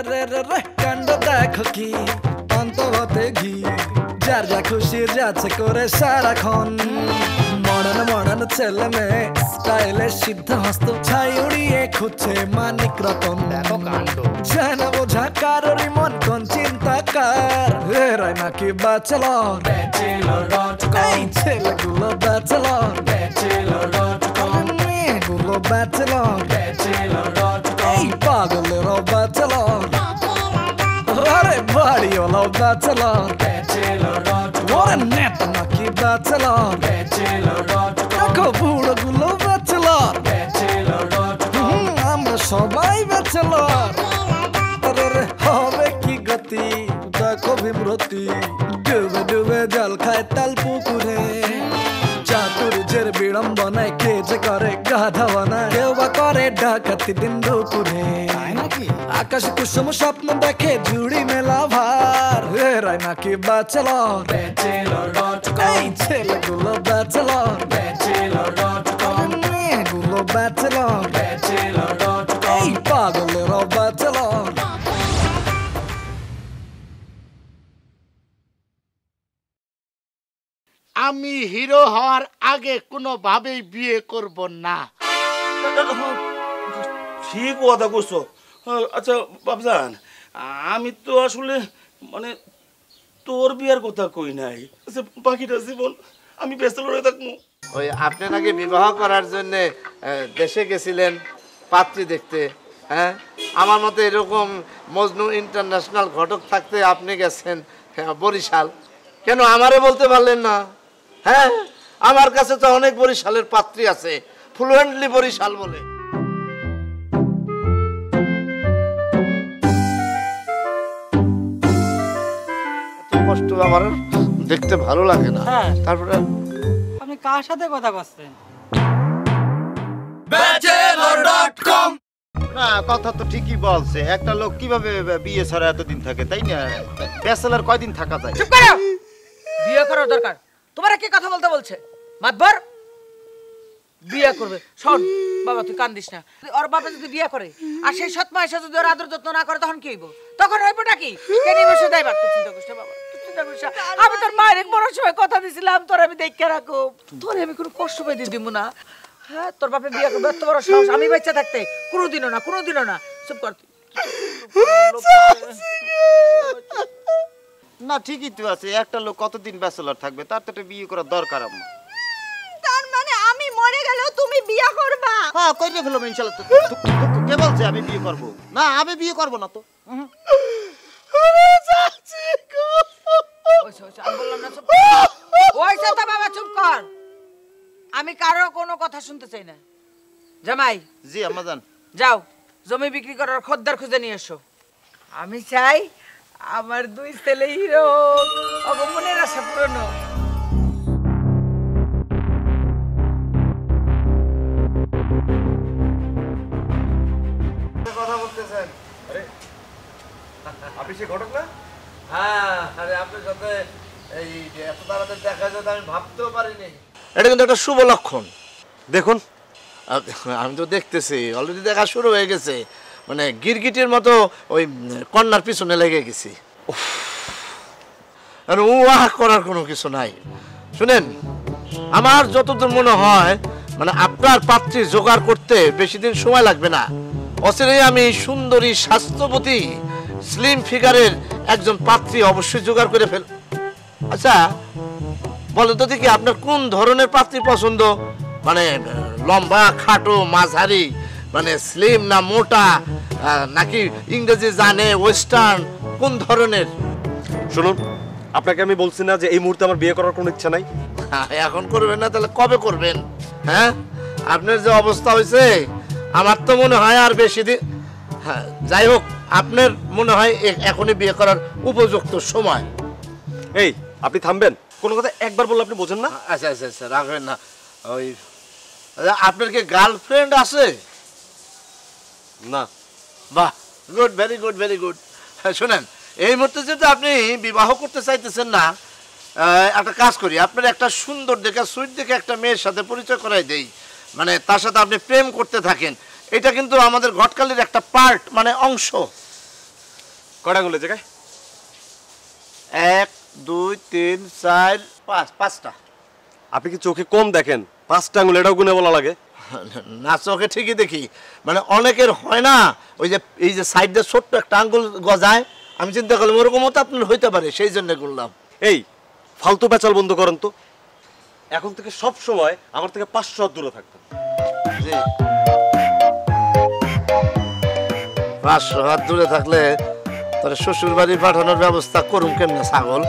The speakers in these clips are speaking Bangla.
রে রে রে কাণ্ড দেখো কি অন্তবতে ঘি যার যা খুশি যাচ্ছে করে সারাক্ষণ মডার্ন মডার্ন ছেলে মেয়ে স্টাইলে সিদ্ধ হস্ত ছাই উড়িয়ে খুঁজছে মানিক রতন দেখো কাণ্ড যায় না বোঝা কারোরই মন কোন চিন্তা কার এরাই নাকি ব্যাচেলর এই ছেলেগুলো ব্যাচেলর মেয়েগুলো ব্যাচেলর এই পাগলেরও ব্যাচেলর আরে বাড়িওয়ালাও ব্যাচেলর ওরে নেতা নাকি ব্যাচেলর দেখো বুড়োগুলো ব্যাচেলর আমরা সবাই ব্যাচেলর আরে হবে কি গতি দেখো ভীমরতি ডুবে ডুবে জল খায় তাল পুকুরে চাতুর্যের বিড়ম্বনায় কে যে করে গাধা বানায় কেউ বা করে ডাকাতি দিন দুপুরে আকাশ কুসুম স্বপ্ন দেখে ঝুড়ি মেলা ভার এরাই নাকি ব্যাচেলর এই ছেলেগুলো ব্যাচেলর মেয়েগুলো ব্যাচেলর এই পাগলেরও ব্যাচেলর আমি হিরো হওয়ার আগে কোনোভাবেই বিয়ে করব না। ঠিক কথা কইছো। আচ্ছা বাবজান, আমি তো আসলে মানে তোর বিয়ার কথা কই নাই। আচ্ছা বাকিটা জীবন আমি ব্যাচেলর হয়ে থাকবো। ওই আপনি নাকি বিবাহ করার জন্য দেশে গেছিলেন পাত্রী দেখতে, হ্যাঁ? আমার মতে এরকম মজনু ইন্টারন্যাশনাল ঘটক থাকতে আপনি গেছেন বরিশাল, কেন আমারে বলতে পারলেন না? হ্যাঁ, আমার কাছে তো অনেক বরিশালের পাত্রী আছে, ফ্লুয়েন্টলি বরিশাল বলে। কষ্ট আমার দেখতে ভালো লাগে না। তারপরে আপনি কার সাথে কথা বলছেন? bachelor.com না, কথা তো ঠিকই বলছে। একটা লোক কিভাবে বিয়ে ছাড়া এতদিন থাকে, তাই না? ব্যাচেলর কয়দিন থাকা যায়? চুপ করো, বিয়ে করার দরকার। তোমার কি কথা বলতে বলছে? মাতবর বিয়ে করবে। শোন বাবা, তুই কান্দিস না। ওর বাবা যদি বিয়ে করে আর সেই সৎ মা এসে যদি ওর আদর যত্ন না করে, তখন কি হইব? তখন হইবটা কি? কেন বসে দেয়? তুই চিন্তা করিস না বাবা, তুই চিন্তা করিস না। আমি তোর মায়ের বড় সময় কথা দিছিলাম, তোর আমি দেখে রাখো, তোর আমি কোনো কষ্ট পাই দিব না। হ্যাঁ, তোর বাপে বিয়ে করবে, এত বড় সাহস আমি বাচ্চা থাকতে কোনোদিনও না, কোনোদিনও না। চুপ কর। না, ঠিকই তো আছে। একটা লোক কতদিন ব্যাচেলর থাকবে? তার তো একটা বিয়ে করার দরকার। আম্মা, তার মানে আমি মরে গেলেও তুমি বিয়ে করবা? হ্যাঁ, করে ফেলবো ইনশাআল্লাহ। কে বলছে আমি বিয়ে করব না? আমি বিয়ে করব না তো। আমি কারো কোনো কথা শুনতে চাই না। জামাই, জি আম্মা জান। যাও জমি বিক্রি করার খদ্দের খুঁজে নিয়ে এসো। আমি চাই আমার দুই ছেলে হিরো, অগমনের আশা পূরণ। কথা বলতেছেন? আপনি সে ঘটক না? হ্যাঁ, আরে আপনার সাথে এই এত তাড়াতাড়ি দেখা যাবে আমি ভাবতেও পারিনি। এটা কিন্তু একটা শুভ লক্ষণ। দেখুন, আমি তো দেখতেছি অলরেডি দেখা শুরু হয়ে গেছে। মানে গিরগিটির মতো ওই কন্যার পিছনে লেগে গেছি। আর উহা করার কোনো কিছু নাই। শুনেন, আমার যতদূর মনে হয় মানে আপনার পাত্রী জোগাড় করতে বেশি দিন সময় লাগবে না। অচিরেই আমি সুন্দরী, স্বাস্থ্যবতী, স্লিম ফিগারের একজন পাত্রী অবশ্যই জোগাড় করে ফেল। আচ্ছা বলেন তো দেখি, আপনার কোন ধরনের পাত্রী পছন্দ? মানে লম্বা, খাটো, মাঝারি, মানে স্লিম না মোটা, নাকি ইংরেজি জানে, ওয়েস্টার্ন, কোন ধরনের? শুনুন, আপনাকে আমি বলছি না যে এই মুহূর্তে আমার বিয়ে করার কোনো ইচ্ছা নাই। এখন করবেন না, তাহলে কবে করবেন? হ্যাঁ, আপনার যে অবস্থা হয়েছে আমার তো মনে হয় আর বেশি দিন। হ্যাঁ, যাই হোক, আপনার মনে হয় এখনই বিয়ে করার উপযুক্ত সময়। এই আপনি থামবেন, কোনো কথা একবার বললে আপনি বোঝেন না। আচ্ছা আচ্ছা আচ্ছা, রাখবেন না। ওই আপনার কি গার্লফ্রেন্ড আছে? না। বাহ, good, very good, very good. শোনেন, এই মুহূর্তে যেহেতু আপনি বিবাহ করতে চাইতেছেন না, একটা কাজ করি, আপনার একটা সুন্দর দেখে, সুইট দেখে একটা মেয়ের সাথে পরিচয় করাই দেই। মানে তার সাথে আপনি প্রেম করতে থাকেন। এটা কিন্তু আমাদের ঘটকালির একটা পার্ট, মানে অংশ। কয়টা আঙুলের জায়গায়? 1 2 3 4 5 5টা। আপনি কি চোখে কম দেখেন? 5টা আঙুল এটাও গুনে বলা লাগে? না চোখে ঠিকই দেখি, মানে অনেকের হয় না ওই যে এই যে সাইডে ছোট্ট একটা আঙ্গুল গজায়, আমি চিন্তা করলাম ওরকমও তো আপনার হইতে পারে, সেই জন্য করলাম। এই ফালতু পেঁচাল বন্ধ করেন তো। এখন থেকে সব সময় আমার থেকে 500 হাত দূরে থাকবেন। জি 500 হাত দূরে থাকলে তোর শ্বশুর বাড়ি পাঠানোর ব্যবস্থা করুন কেমনে ছাগল?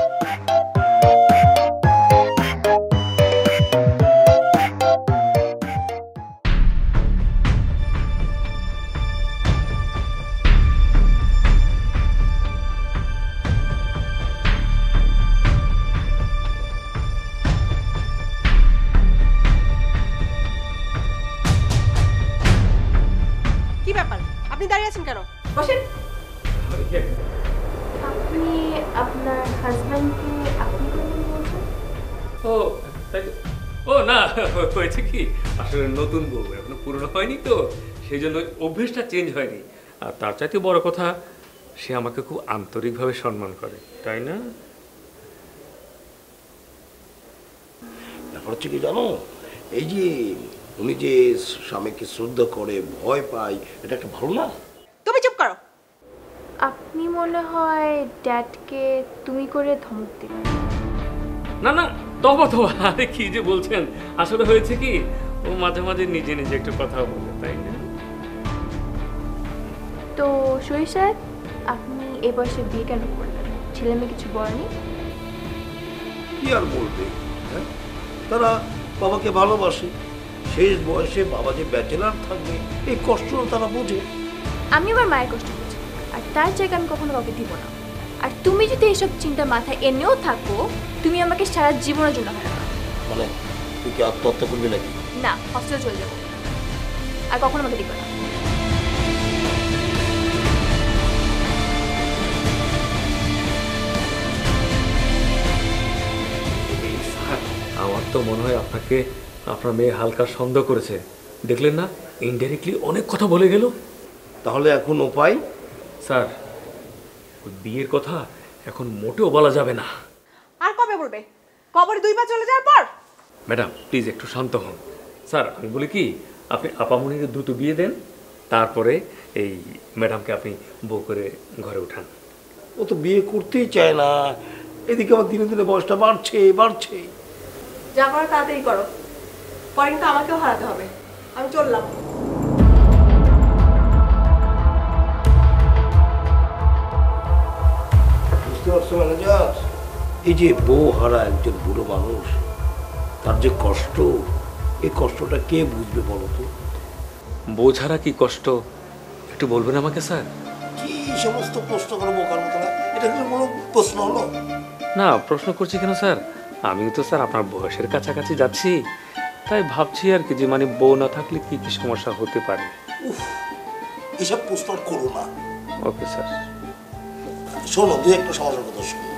কি ব্যাপার, আপনি দাঁড়িয়ে আছেন কেন? বসেন। আপনি আপনার হাজব্যান্ডকে আপনি কেন বলছেন? ও ও না, হয়েছে কি আসলে নতুন বউ এখনো পুরনো হয়নি তো, সেই জন্য অভ্যেসটা চেঞ্জ হয়নি। আর তার চাইতে বড় কথা, সে আমাকে খুব আন্তরিকভাবে সম্মান করে, তাই না? ব্যাপার হচ্ছে কি জানো, এই যে উনি যে স্বামীকে শ্রদ্ধা করে, ভয় পায়, এটা একটা ভালো না? তুমি চুপ করো। আপনি মনে হয় ড্যাডকে তুমি করে ধমক দিলেন। না না, তবা তবা, আরে কি যে বলছেন, আসলে হয়েছে কি ও মাঝে মাঝে নিজে নিজে একটু কথা বলে, তাই না? তো শরীর সাহেব, আপনি এ বয়সে বিয়ে কেন করলেন? ছেলে মেয়ে কিছু বলেনি? কি আর বলবে, হ্যাঁ? তারা বাবাকে ভালোবাসে, শেষ বয়সে বাবা যে ব্যাচেলার থাকবে এই কষ্টটা তারা বোঝে। আমি আমার মায়ের কষ্ট বুঝি, আর তার জায়গা আমি কখনো কাউকে দিব না। আর তুমি যদি এইসব চিন্তা মাথায় এনেও থাকো, তুমি আমাকে সারা জীবনের জন্য হারাবে। মানে তুই কি আত্মহত্যা করবি নাকি? না, হস্টেলে চলে যাবো, আর কখনো আমাকে দিবে না। আমার তো মনে হয় আপনাকে আপনার মেয়ে হালকা সন্দেহ করেছে, দেখলেন না ইনডাইরেক্টলি অনেক কথা বলে গেল। তাহলে এখন উপায়? স্যার, ওই বিয়ের কথা এখন মোটেও বলা যাবে না। আর কবে বলবে? কবরে 2 বার চলে যাওয়ার পর? ম্যাডাম প্লিজ একটু শান্ত হন। স্যার আমি বলি কি, আপনি আপামনিকে দ্রুত বিয়ে দেন, তারপরে এই ম্যাডামকে আপনি বউ করে ঘরে উঠান। ও তো বিয়ে করতেই চায় না, এদিকে আমার দিনে দিনে বয়সটা বাড়ছে বাড়ছে। যা করো তাড়াতাড়ি করো, পরে কিন্তু আমাকেও হারাতে হবে। আমি চললাম। বুঝতে পারছো ম্যানেজার, এই যে বউ হারা একজন বুড়ো মানুষ, তার যে কষ্ট, এই কষ্টটা কে বুঝবে বলো তো? বউ ছাড়া কি কষ্ট একটু বলবেন আমাকে স্যার? কি সমস্ত প্রশ্ন করো বোকার মতো না, এটা কিন্তু কোনো প্রশ্ন হলো? না প্রশ্ন করছি কেন স্যার, আমি তো স্যার আপনার বয়সের কাছাকাছি যাচ্ছি, তাই ভাবছি আর কি যে মানে বউ না থাকলে কি কি সমস্যা হতে পারে। এসব প্রশ্ন করো না। Okay sir. শোনো, দু একটা সমস্যার কথা শোনো।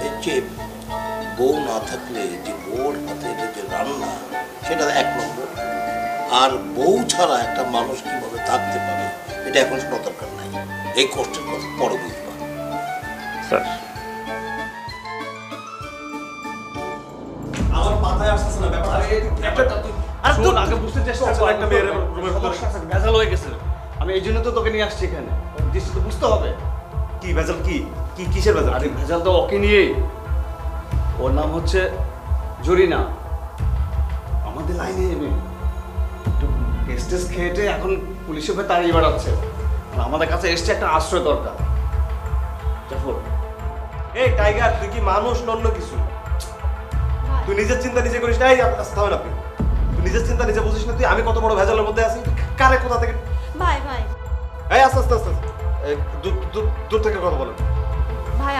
এই যে বউ না থাকলে যে বউর হাতে যে রান্না, সেটা 1 নম্বর। আর বউ ছাড়া একটা মানুষ কিভাবে থাকতে পারে, এটা এখন শোনা দরকার নাই। এই কষ্টের কথা পরে বুঝবা। স্যার আমার মাথায় আসছে না ব্যাপার। আর তুই আগে বুঝতে চেষ্টা কর, একটা মেয়ের রুমের ভিতরে ভেজাল হয়ে গেছে। আমি এই জন্য তো তোকে নিয়ে আসছি এখানে, দৃশ্য তো বুঝতে হবে। কি ভেজাল? কি কি কিসের ভেজাল? আরে ভেজাল তো ওকে নিয়েই। ওর নাম হচ্ছে জরিনা, আমাদের লাইনে নেবে, একটু টেস্টেস খেয়েটে এখন পুলিশের হয়ে তাড়িয়ে বেড়াচ্ছে। আর আমাদের কাছে এসছে একটা আশ্রয় দরকার। জাফর, এই টাইগার, তুই কি মানুষ অন্য কিছু? তুই নিজের চিন্তা নিজে করিস না। এই আসতে হবে না, তুই নিজের চিন্তা নিজে বুঝিস না। তুই আমি কত বড় ভেজালের মধ্যে আছি, কারে কোথা থেকে। ভাই ভাই এই আস্তে আস্তে আস্তে দূর থেকে কথা বলেন। ভাই,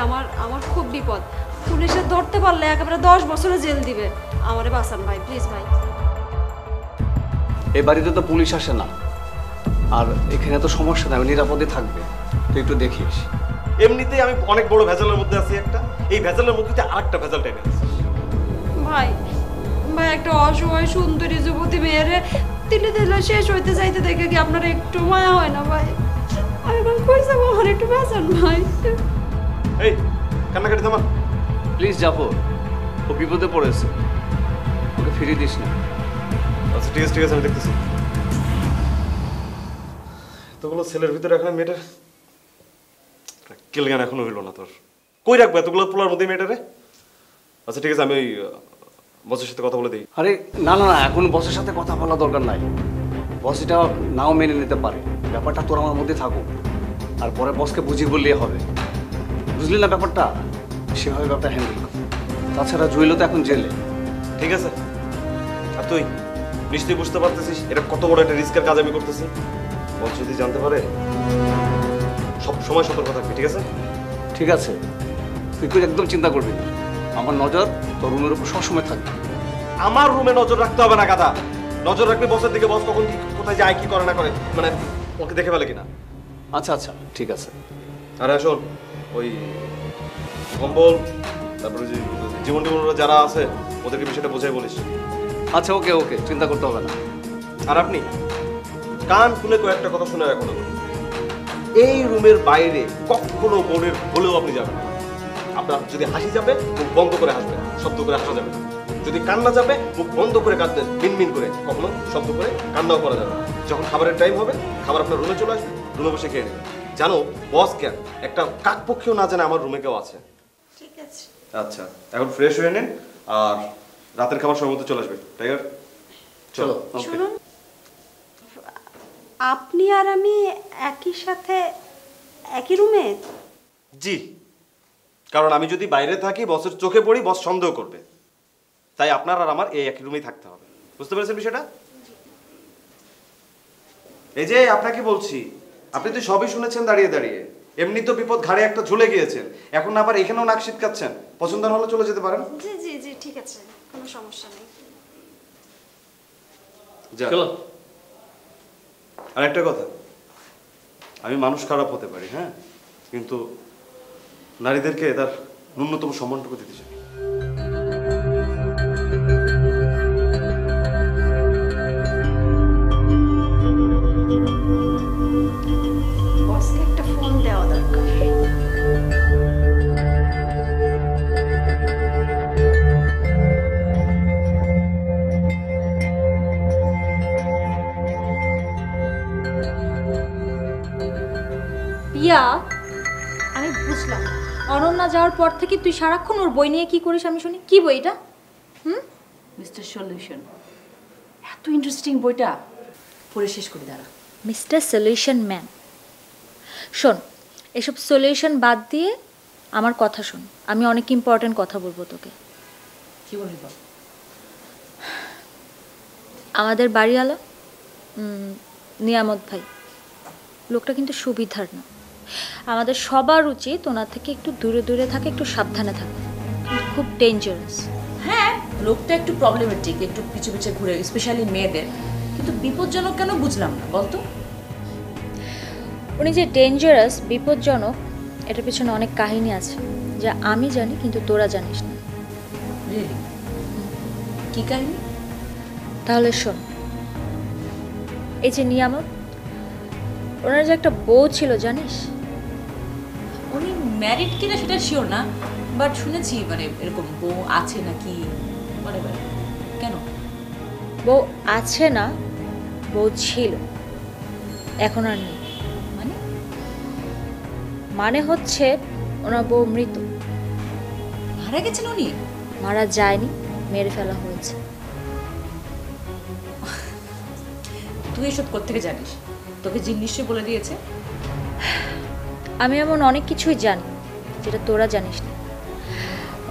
আমার খুব বিপদ। পুলিশে ধরতে পারলে একেবারে 10 বছরের জেল দিবে। আমারে বাঁচান ভাই, প্লিজ ভাই। এই বাড়িতে তো পুলিশ আসে না, আর এখানে তো সমস্যা নাই, নিরাপদে থাকবে। তুই একটু দেখিস। এমনিতেই আমি অনেক বড় ভেজালের মধ্যে আছি একটা, এই ভেজালের মধ্যে আরেকটা ভেজাল টেনে আছি। ভাই ভাই, একটা অসহায় সুন্দরী যুবতী মেয়েরে তিলে তিলে শেষ হইতে যাইতে দেখে কি আপনার একটু মায়া হয় না ভাই? আমি এখন কই যাবো, আমার একটু বাঁচান ভাই। এই কান্নাকাটি থামা। প্লিজ জাফর, ও বিপদে পড়েছে, ওকে ফিরিয়ে দিস না। আচ্ছা ঠিক আছে ঠিক আছে, আমি দেখতেছি। এতগুলো ছেলের ভিতরে এখন মেয়েটার কেলগান এখনো হইল না তোর। কই রাখবো এতগুলো পোলার মধ্যে মেয়েটারে? আচ্ছা ঠিক আছে, আমি ওই বসের সাথে কথা বলে দিই। আরে না না না, এখন বসের সাথে কথা বলা দরকার নাই। বস এটা নাও মেনে নিতে পারে, ব্যাপারটা তোর আমার মধ্যে থাকুক, আর পরে বসকে বুঝিয়ে বললেই হবে, বুঝলি না ব্যাপারটা? সেভাবে ব্যাপারটা হ্যান্ডেল কর। তাছাড়া জুয়েলও তো এখন জেলে। ঠিক আছে, আর তুই নিশ্চয়ই বুঝতে পারতেছিস এটা কত বড় একটা রিস্কের কাজ আমি করতেছি। বস যদি জানতে পারে সব সময় সতর্ক থাকবি, ঠিক আছে? ঠিক আছে, তুই তুই একদম চিন্তা করবি না, আমার নজর তোর রুমের উপর সবসময় থাকবে। আমার রুমে নজর রাখতে হবে না গাদা, নজর রাখবি বসের দিকে, বস কখন কোথায় যায় কি করে না করে, মানে ওকে দেখে ফেলে কিনা। আচ্ছা আচ্ছা ঠিক আছে। আরে শোন, ওই কম্বল তারপরে যে জীবন টিবনরা যারা আছে ওদেরকে বিষয়টা বোঝাই বলিস। আচ্ছা ওকে ওকে, চিন্তা করতে হবে না। আর আপনি কান খুলে কয়েকটা কথা শুনে রাখুন, এই রুমের বাইরে কখনো মনের ভুলেও আপনি যাবেন না। আপনার যদি হাসি যাবে মুখ বন্ধ করে হাসবেন, শব্দ করে হাসা যাবে না। যদি কান্না যাবে মুখ বন্ধ করে কাঁদবেন, মিনমিন করে, কখনো শব্দ করে কান্নাও করা যাবে না। যখন খাবারের টাইম হবে খাবার আপনার রুমে চলে আসবে, রুমে বসে খেয়ে নেবেন। জানো বস কেন একটা কাকপক্ষীও না জানে আমার রুমে কেউ আছে। ঠিক আছে। আচ্ছা এখন ফ্রেশ হয়ে নিন, আর রাতের খাবার সময় মতো চলে আসবে। টাইগার চলো। শুনুন, আপনি আর আমি একই সাথে একই রুমে? জি, কারণ আমি যদি বাইরে থাকি বসের চোখে পড়ি, বস সন্দেহ করবে, তাই আপনার আর আমার এই একই রুমেই থাকতে হবে। বুঝতে পেরেছেন বিষয়টা? এই যে আপনাকে বলছি, আপনি তো সবই শুনেছেন দাঁড়িয়ে দাঁড়িয়ে, এমনি তো বিপদ ঘাড়ে একটা ঝুলে গিয়েছেন, এখন আবার এখানেও নাক সিটকাচ্ছেন। পছন্দ হলে চলে যেতে পারেন। জি জি জি ঠিক আছে, কোনো সমস্যা নেই। চলো। আর একটা কথা, আমি মানুষ খারাপ হতে পারি, হ্যাঁ, কিন্তু নারীদেরকে তার ন্যূনতম সম্মানটুকু দিতে চাই। বসকে একটা ফোন দেওয়া দরকার। পিয়া, আমি বুঝলাম অনন্যা যাওয়ার পর থেকে তুই সারাক্ষণ ওর বই নিয়ে কি করিস আমি শুনি। কি বই এটা? মিস্টার সলিউশন, এত ইন্টারেস্টিং বইটা, পড়ে শেষ করে দাঁড়া। মিস্টার সলিউশন ম্যান, শোন, এসব সলিউশন বাদ দিয়ে আমার কথা শোন, আমি অনেক ইম্পর্টেন্ট কথা বলবো তোকে। কি বলবি বল। আমাদের বাড়িওয়ালা নিয়ামত ভাই, লোকটা কিন্তু সুবিধার না। আমাদের সবার উচিত ওনার থেকে একটু দূরে দূরে থাকে, একটু সাবধানে থাকে, খুব ডেঞ্জারাস। হ্যাঁ, লোকটা একটু প্রবলেমেটিক, একটু পিছু পিছু ঘুরে, স্পেশালি মেয়েদের, কিন্তু বিপজ্জনক কেন বুঝলাম না, বলতো? উনি যে ডেঞ্জারাস, বিপজ্জনক, এটার পিছনে অনেক কাহিনী আছে যা আমি জানি কিন্তু তোরা জানিস না। রিয়েলি? কি কাহিনী? তাহলে শোন, এই যে নিয়ামত, ওনার যে একটা বউ ছিল জানিস? উনি ম্যারিড কিনা সেটা শিওর না, বাট শুনেছি মানে এরকম বউ আছে নাকি, কেন? বউ আছে না, বউ ছিল, এখন আর নেই। মানে? মানে হচ্ছে ওনার বউ মৃত। মারা গেছেন উনি? মারা যায়নি, মেরে ফেলা হয়েছে। তুই এসব কোত্থেকে জানিস? তোকে জিন নিশ্চয়ই বলে দিয়েছে। আমি এমন অনেক কিছুই জানি যেটা তোরা জানিস না।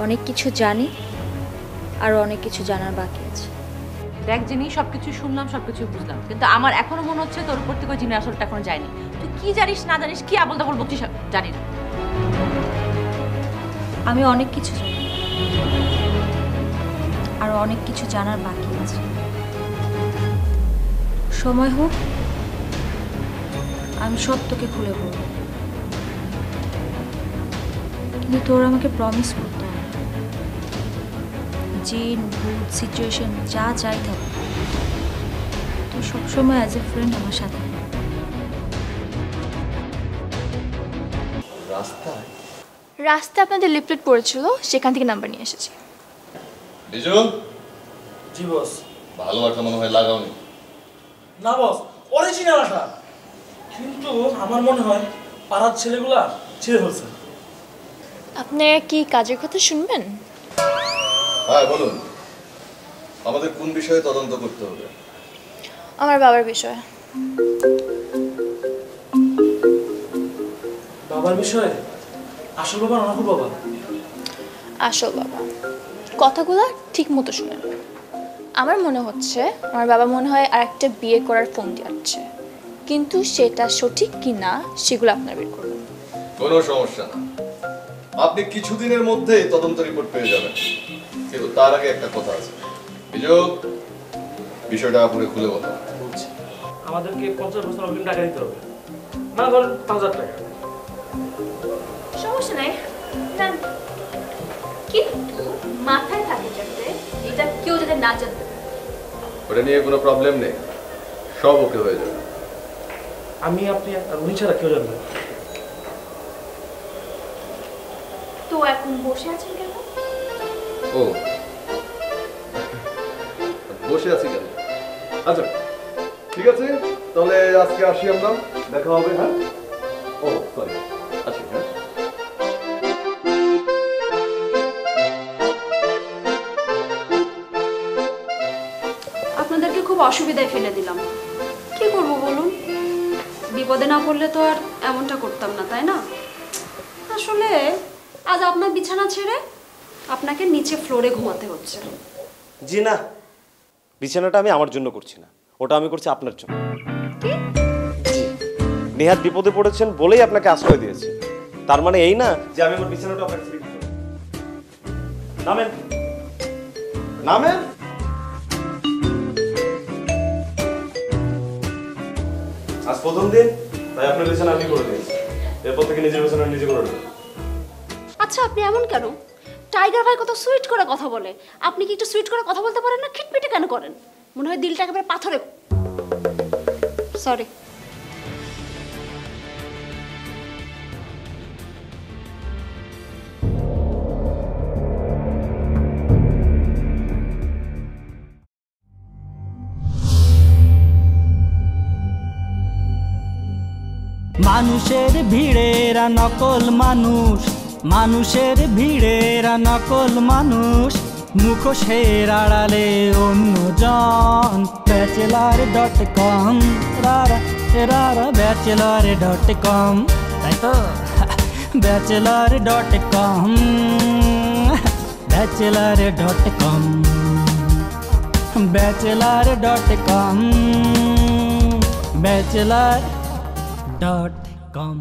অনেক কিছু জানি, আর অনেক কিছু জানার বাকি আছে। দেখ জিনিস, সবকিছু শুনলাম, সবকিছু বুঝলাম, কিন্তু আমার এখনো মনে হচ্ছে তোর উপর থেকে জিনের আসলটা এখনো যায়নি। তুই কি জানিস না জানিস, কি আবল তাবল বলছিস, জানি না। আমি অনেক কিছু জানি, আর অনেক কিছু জানার বাকি আছে। সময় হোক, আমি সব তোকে খুলে বলবো, কিন্তু তোর আমাকে প্রমিস করতে হবে, জিন, ভূত, সিচুয়েশন যা চাই থাকে, তুই সবসময় অ্যাজ এ ফ্রেন্ড আমার সাথে। রাস্তায়? রাস্তায় আপনাদের লিফলেট পড়েছিল, সেখান থেকে নাম্বার নিয়ে এসেছি। বিজু? জি বস। ভালো আটা মনে হয় লাগাওনি। না বস, অরিজিনাল আটা। কিন্তু আমার মনে হয় পাড়ার ছেলেগুলা ছিঁড়ে ফেলছে। আপনারা কি কাজের কথা শুনবেন? হ্যাঁ বলুন, আমাদের কোন বিষয়ে তদন্ত করতে হবে? আমার বাবার বিষয়ে। বাবার বিষয়ে? আসল বাবা না নকল বাবা? আসল বাবা। কথাগুলো ঠিক মতো শুনেন। আমার মনে হচ্ছে আমার বাবা মনে হয় আরেকটা বিয়ে করার ফোন দিচ্ছে, কিন্তু সেটা সঠিক কি না সেগুলো আপনারা বের করবেন। কোনো সমস্যা না, আপনি কিছুদিনের মধ্যেই তদন্ত রিপোর্ট পেয়ে যাবেন। কিন্তু তার আগে একটা কথা আছে। বিজু, বিষয়টা আপনি খুলে বলুন। আমাদেরকে 50 বছর অগ্রিম টাকা দিতে হবে, না ধরেন 5000 টাকা। সমস্যা নাই, কিন্তু মাথায় থাকে যাতে এটা কেউ যাতে না জানতে পারে। ওটা নিয়ে কোনো প্রবলেম নেই, সব ওকে হয়ে যাবে। আমি, আপনি আর উনি ছাড়া কেউ জানবে না। তো এখন বসে আছেন কেন? ও বসে আছি কেন? আচ্ছা ঠিক আছে, তাহলে আজকে আসি আমরা, দেখা হবে। হ্যাঁ, ও সরি, আসি। হ্যাঁ, আপনাদেরকে খুব অসুবিধায় ফেলে দিলাম, কি করব বলুন? বিপদে না পড়লে তো আর এমনটা করতাম না, তাই না? আসলে আজ আপনার বিছানা ছেড়ে আপনাকে নিচে ফ্লোরে ঘুমাতে হচ্ছে। জি না, বিছানাটা আমি আমার জন্য করছি না, ওটা আমি করছি আপনার জন্য। জি, নেহাত বিপদে পড়েছেন বলেই আপনাকে আশ্রয় দিয়েছি। তার মানে এই না যে আমি আমার বিছানাটা আপনার ছেড়ে দিতে পারি। নামেন, নামেন। আজ প্রথম দিন, তাই আপনার বিছানা আমি করে দিয়েছি। এরপর থেকে নিজের বিছানা নিজে করে দেবেন। আচ্ছা আপনি এমন কেন? টাইগার ভাই কত সুইট করে কথা বলে, আপনি কি একটু সুইট করে কথা বলতে পারেন না? খিটমিটে কেন করেন? মনে হয় দিলটা একেবারে পাথরে। সরি। মানুষের ভিড়েরা নকল মানুষ, মানুষের ভিড়েরা নকল মানুষ, মুখোশের আড়ালে অন্যজন। ব্যাচেলার.com, রারা রারা ব্যাচেলার.com, তাই তো? ব্যাচেলার.com, ব্যাচেলার.com, ব্যাচেলার.com, ব্যাচেলার.com।